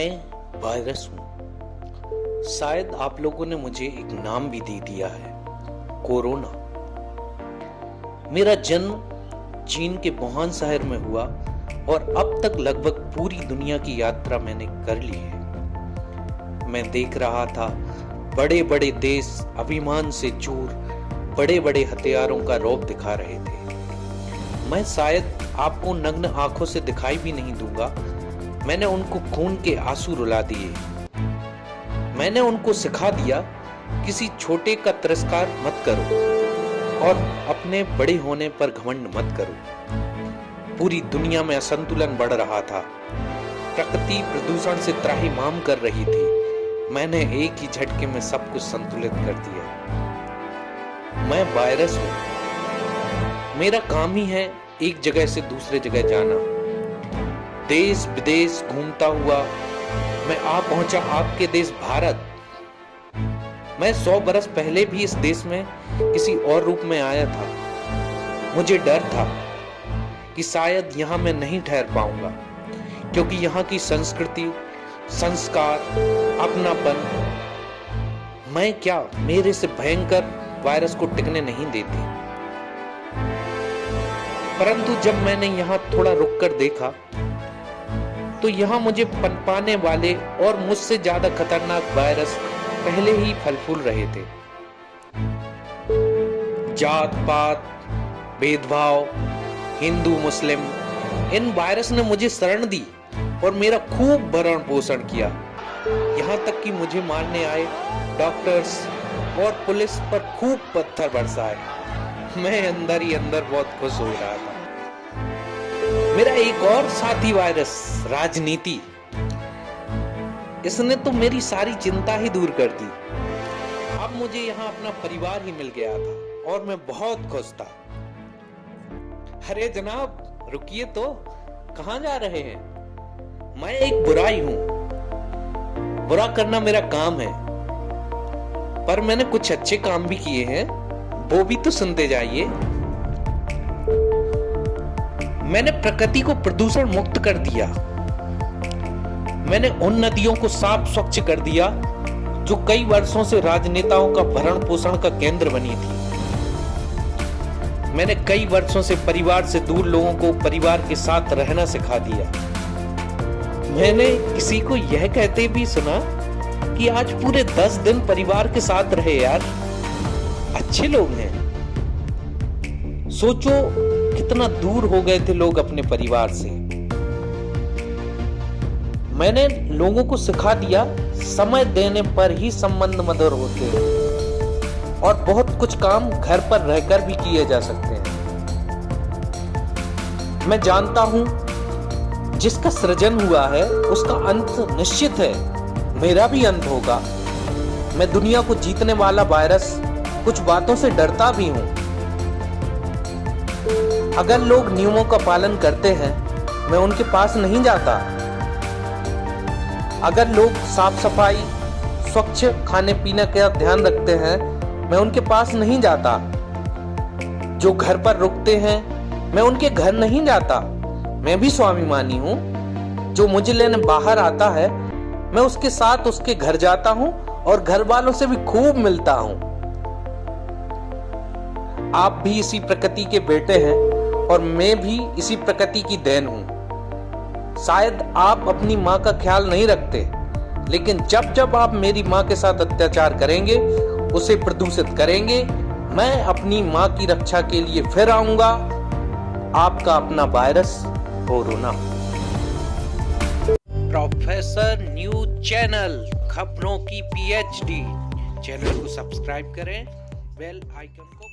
मैं वायरस हूं। शायद आप लोगों ने मुझे एक नाम भी दे दिया है, कोरोना। मेरा जन्म चीन के वुहान शहर में हुआ और अब तक लगभग पूरी दुनिया की यात्रा मैंने कर ली है। मैं देख रहा था बड़े बड़े देश अभिमान से चूर बड़े बड़े हथियारों का रौब दिखा रहे थे। मैं शायद आपको नग्न आंखों से दिखाई भी नहीं दूंगा। मैंने उनको खून के आंसू रुला दिए। मैंने उनको सिखा दिया किसी छोटे का तिरस्कार मत करो और अपने बड़े होने पर घमंड मत करो। पूरी दुनिया में असंतुलन बढ़ रहा था। प्रकृति प्रदूषण से त्राहिमाम कर रही थी। मैंने एक ही झटके में सब कुछ संतुलित कर दिया। मैं वायरस हूं। मेरा काम ही है एक जगह से दूसरे जगह जाना। देश विदेश घूमता हुआ मैं आ पहुंचा आपके देश भारत। मैं 100 बरस पहले भी इस देश में किसी और रूप में आया था। मुझे डर था कि शायद यहां मैं नहीं ठहर पाऊंगा, क्योंकि यहां की संस्कृति, संस्कार, अपनापन मैं क्या मेरे से भयंकर वायरस को टिकने नहीं देती। परंतु जब मैंने यहां थोड़ा रुककर देखा तो यहां मुझे पनपाने वाले और मुझसे ज्यादा खतरनाक वायरस पहले ही फल फूल रहे थे। जात पात, भेदभाव, हिंदू मुस्लिम, इन वायरस ने मुझे शरण दी और मेरा खूब भरण पोषण किया। यहां तक कि मुझे मारने आए डॉक्टर्स और पुलिस पर खूब पत्थर बरसाए। मैं अंदर ही अंदर बहुत खुश हो रहा था। मेरा एक और साथी वायरस, राजनीति, इसने तो मेरी सारी चिंता ही दूर कर दी। अब मुझे यहाँ अपना परिवार ही मिल गया था और मैं बहुत खुश था। अरे जनाब रुकिए तो, कहाँ जा रहे हैं? मैं एक बुराई हूं। बुरा करना मेरा काम है, पर मैंने कुछ अच्छे काम भी किए हैं, वो भी तो सुनते जाइए। मैंने प्रकृति को प्रदूषण मुक्त कर दिया। मैंने उन नदियों को साफ स्वच्छ कर दिया जो कई वर्षों से राजनेताओं का भरण पोषण का केंद्र बनी थी। मैंने कई वर्षों से परिवार से दूर लोगों को परिवार के साथ रहना सिखा दिया। मैंने किसी को यह कहते भी सुना कि आज पूरे 10 दिन परिवार के साथ रहे यार, अच्छे लोग हैं। सोचो कितना दूर हो गए थे लोग अपने परिवार से। मैंने लोगों को सिखा दिया समय देने पर ही संबंध मधुर होते हैं और बहुत कुछ काम घर पर रहकर भी किए जा सकते हैं। मैं जानता हूं जिसका सृजन हुआ है उसका अंत निश्चित है। मेरा भी अंत होगा। मैं दुनिया को जीतने वाला वायरस कुछ बातों से डरता भी हूं। अगर लोग नियमों का पालन करते हैं मैं उनके पास नहीं जाता। अगर लोग साफ सफाई, स्वच्छ खाने पीने का ध्यान रखते हैं मैं उनके पास नहीं जाता। जो घर पर रुकते हैं मैं उनके घर नहीं जाता। मैं भी स्वाभिमानी हूं। जो मुझे लेने बाहर आता है मैं उसके साथ उसके घर जाता हूं और घर वालों से भी खूब मिलता हूं। आप भी इसी प्रकृति के बेटे हैं और मैं भी इसी प्रकृति की देन हूं। शायद आप अपनी माँ का ख्याल नहीं रखते, लेकिन जब जब आप मेरी माँ के साथ अत्याचार करेंगे, उसे प्रदूषित करेंगे, मैं अपनी माँ की रक्षा के लिए फिर आऊंगा। आपका अपना virus corona. Professor news channel, खबरों की PhD चैनल को सब्सक्राइब करें, बेल आइकन को